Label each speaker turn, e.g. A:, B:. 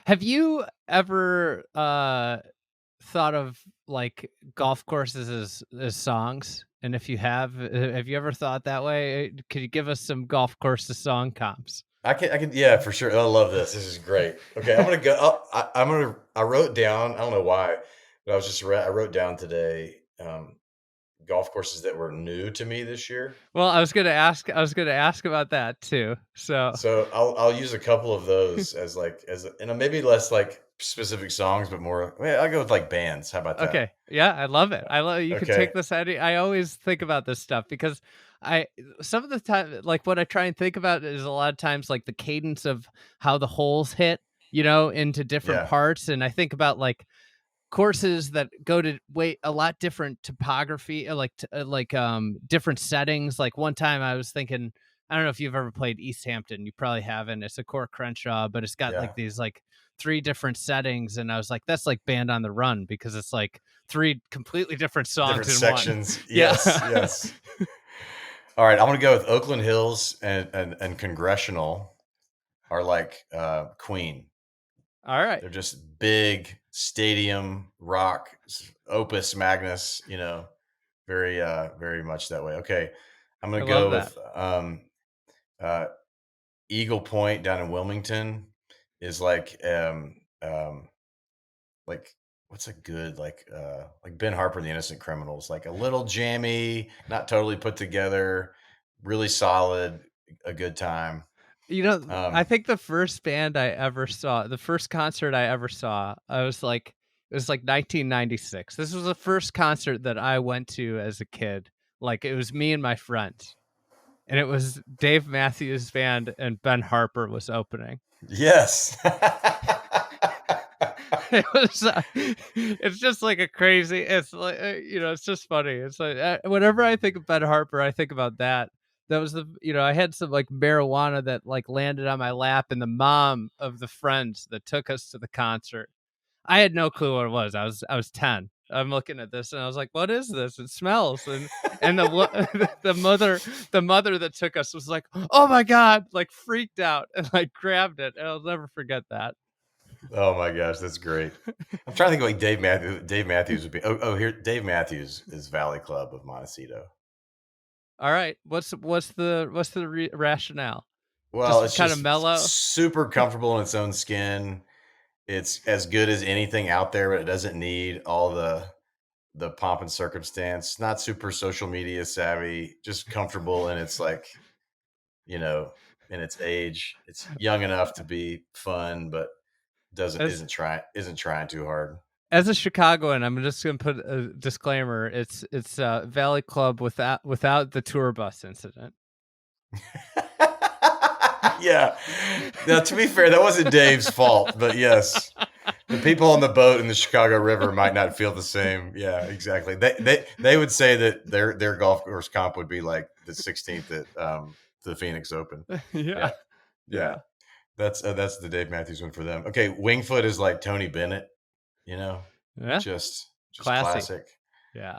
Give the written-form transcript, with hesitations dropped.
A: Have you ever thought of like golf courses as songs? And if you have you ever thought that way? Could you give us some golf course to song comps?
B: I can, yeah, for sure. I love this. This is great. Okay, I'm gonna go. I wrote down. I don't know why, but I wrote down today golf courses that were new to me this year.
A: Well, I was gonna ask about that too. So
B: So I'll use a couple of those as and maybe less like specific songs, but more. I'll go with like bands. How about that?
A: okay. Yeah, I love it. I love you can
B: Okay.
A: take this idea. I always think about this stuff because I some of the time like what I try and think about is a lot of times like the cadence of how the holes hit, into different
B: Yeah.
A: parts. And I think about like courses that go to way a lot different topography, different settings. Like one time I was thinking, I don't know if you've ever played East Hampton. You probably haven't. It's a Core Crenshaw, but it's got
B: Yeah.
A: like these like three different settings, and I was like, that's like Band on the Run because it's like three completely different
B: Different
A: songs in one.
B: sections.
A: Yeah.
B: Yes. Yes. All right. I'm gonna go with Oakland Hills and Congressional are like Queen.
A: All right.
B: They're just big stadium rock, opus magnus, very much that way. Okay. I'm
A: I
B: gonna
A: love
B: go
A: that.
B: with uh Eagle Point down in Wilmington is like what's a good like Ben Harper and the Innocent Criminals, like a little jammy, not totally put together, really solid, a good time.
A: I
B: Um
A: think the first band I ever saw, the first concert I ever saw, it was like 1996. This was the first concert that I went to as a kid. Like it was me and my friends, and it was Dave Matthews Band, and Ben Harper was opening.
B: yes.
A: It was, it's just like a crazy. It's like it's just funny. It's like whenever I think of Ben Harper, I think about that. That was I had some like marijuana that like landed on my lap, and the mom of the friends that took us to the concert. I had no clue what it was. I was 10. I'm looking at this and I was like, "What is this? It smells." And the mother that took us was like, "Oh my god!" Like freaked out and like grabbed it. And I'll never forget that.
B: Oh my gosh, that's great. I'm trying to think like Dave Matthews. Dave Matthews would be. Oh, here. Dave Matthews is Valley Club of Montecito.
A: All right. What's the rationale?
B: Well,
A: Just
B: it's
A: kind of
B: just
A: mellow.
B: super comfortable in its own skin. It's as good as anything out there, but it doesn't need all the pomp and circumstance. Not super social media savvy. Just comfortable, and it's like you know, in its age, it's young enough to be fun, but doesn't
A: As
B: isn't trying too hard.
A: as a Chicagoan, I'm just gonna put a disclaimer. It's Valley Club without the tour bus incident.
B: Yeah. Now, to be fair, that wasn't Dave's fault, but yes, the people on the boat in the Chicago River might not feel the same. Yeah, exactly. They would say that their golf course comp would be like the 16th at the Phoenix Open.
A: Yeah.
B: Yeah, yeah.
A: Yeah.
B: That's the Dave Matthews one for them. Okay, Wingfoot is like Tony Bennett. You know,
A: Yeah.
B: just
A: Classy.
B: classic.
A: Yeah.